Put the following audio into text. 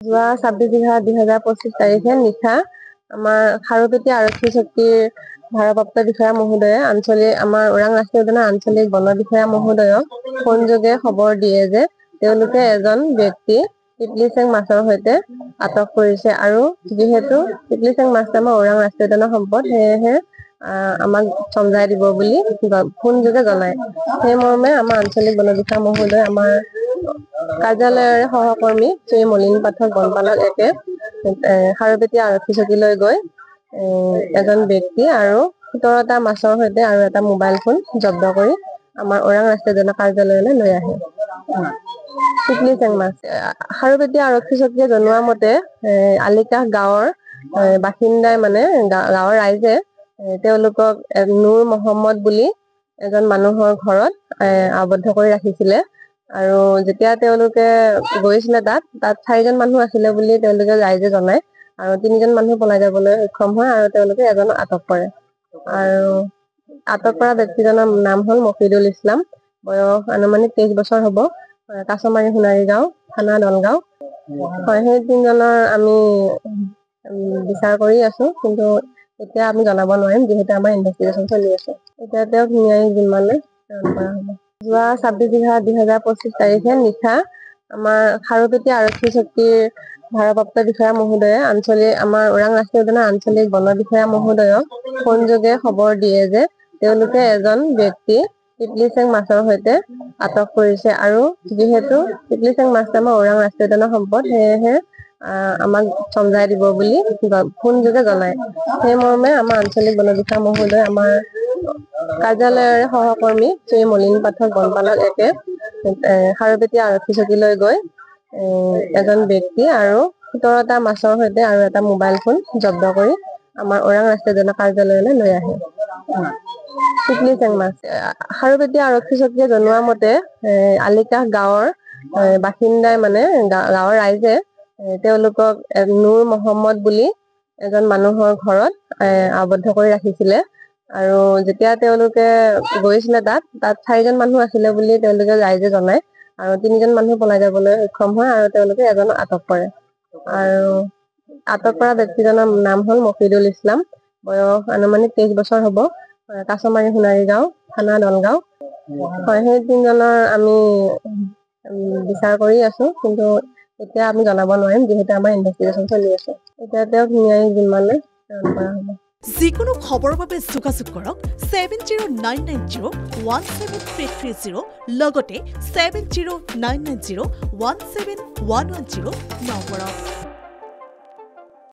যোৱা 26/10/2025 তাৰিখে নিশা আমাৰ খাৰুপেটীয়া আৰক্ষী চকীৰ ভাৰপ্ৰাপ্ত বিষয়া মহোদয়ে আমাৰ ওৰাং ৰাষ্ট্ৰীয় উদ্যানৰ আঞ্চলিক বন বিষয়া মহোদয়ক ফোনযোগে খবৰ দিয়ে যে তেওঁলোকে এজন ব্যক্তি টিপলিচেং মাছৰ সৈতে আটক কৰিছে আৰু যিহেতু টিপলিচেং মাছটো আমাৰ ওৰাং ৰাষ্ট্ৰীয় উদ্যানৰ সম্পদ সেয়েহে আমাক চমজাই দিব বুলি ফোনযোগে জনায়। সেই মৰ্মে আমাৰ আঞ্চলিক বন বিষয়া মহোদয় আমাৰ কাৰ্যালয়ৰে সহকৰ্মী শ্ৰী মলিন পাঠক বনপালক একে খাৰুপেটীয়া আৰক্ষী চকীলৈ গৈ এজন ব্যক্তি আৰু 17টা মাছৰ সৈতে আৰু এটা মোবাইল ফোন জব্দ কৰি আমাৰ ওৰাং ৰাষ্ট্ৰীয় উদ্যানৰ কাৰ্যালয়লৈ লৈ আহে। টিপলিচেং মাছ খাৰুপেটীয়া আৰক্ষী চকীয়ে জনোৱা মতে আলিকাষ গাঁৱৰ বাসিন্দাই গাঁৱৰ ৰাইজে তেওঁলোকক নুৰ মহম্মদ বুলি এজন মানুহৰ ঘৰত আবদ্ধ কৰি ৰাখিছিলে আৰু যেতিয়া তেওঁলোকে গৈছিলে তাত 4জন মানুহ আছিলে বুলি তেওঁলোকে ৰাইজে জনায় আৰু 3জন মানুহ পলাই যাবলৈ সক্ষম হয় আৰু তেওঁলোকে এজনক আটক কৰে আৰু আটক কৰা ব্যক্তিজনৰ নাম হল মফিদুল ইছলাম, বয়স আনুমানিক 23 বছৰ হ'ব, কাছমাৰী সোণাৰী গাঁও, থানা দলগাঁও। হয়, সেই 3জনৰ আমি বিচাৰ কৰি আছো, কিন্তু এতিয়া আমি জনাব নোৱাৰিম যিহেতু আমাৰ ইনভেষ্টিগেশ্যন চলি আছে। এতিয়া তেওঁক ন্যায়িক জিম্মালৈ প্ৰেৰণ কৰা হ'ব। যোৱা 26/10/2025 তাৰিখে নিশা আমাৰ খাৰুপেটীয়া আৰক্ষী চকীৰ ভাৰপ্ৰাপ্ত বিষয়া মহোদয়ে আমাৰ ওৰাং ৰাষ্ট্ৰীয় উদ্যানৰ আঞ্চলিক বন বিষয়া মহোদয়ক ফোনযোগে খবৰ দিয়ে যে তেওঁলোকে এজন ব্যক্তি টিপলিচেং মাছৰ সৈতে আটক কৰিছে আৰু যিহেতু টিপলিচেং মাছটো আমাৰ ওৰাং ৰাষ্ট্ৰীয় উদ্যানৰ সম্পদ সেয়েহে আমাক চমজাই দিব বুলি ফোনযোগে জনায়। সেই মৰ্মে আমাৰ আঞ্চলিক বন বিষয়া মহোদয় আমাৰ কাৰ্যালয়ৰে সহকৰ্মী শ্ৰী মলিন পাঠক বনপালক একে খাৰুপেটীয়া আৰক্ষী চকীলৈ গৈ এজন ব্যক্তি আৰু 17টা মাছৰ সৈতে আৰু এটা মোবাইল ফোন জব্দ কৰি আমাৰ ওৰাং ৰাষ্ট্ৰীয় উদ্যানৰ কাৰ্যালয়লৈ লৈ আহে। টিপলিচেং মাছ খাৰুপেটীয়া আৰক্ষী চকীয়ে জনোৱা মতে আলিকাষ গাঁৱৰ বাসিন্দাই গাঁৱৰ ৰাইজে তেওঁলোকক নুৰ মহম্মদ বুলি এজন মানুহৰ ঘৰত আবদ্ধ কৰি ৰাখিছিলে আৰু যেতিয়া তেওঁলোকে গৈছিলে তাত 4জন মানুহ আছিলে বুলি তেওঁলোকে ৰাইজে জনায় আৰু 3জন মানুহ পলাই যাবলৈ সক্ষম হয় আৰু তেওঁলোকে এজনক আটক কৰে আৰু আটক কৰা ব্যক্তিজনৰ নাম হল মফিদুল ইছলাম, বয়স আনুমানিক 23 বছৰ হ'ব, কাছমাৰী সোণাৰী গাঁও, থানা দলগাঁও। হয়, সেই 3জনৰ আমি বিচাৰ কৰি আছো, কিন্তু এতিয়া আমি জনাব নোৱাৰিম যিহেতু আমাৰ ইনভেষ্টিগেশ্যন চলি আছে। এতিয়া তেওঁক ন্যায়িক জিম্মালৈ প্ৰেৰণ কৰা হ'ব। যিকোনো খবৰৰ বাবে যোগাযোগ কৰক 7099017330 লগতে 7099017110 নম্বৰত।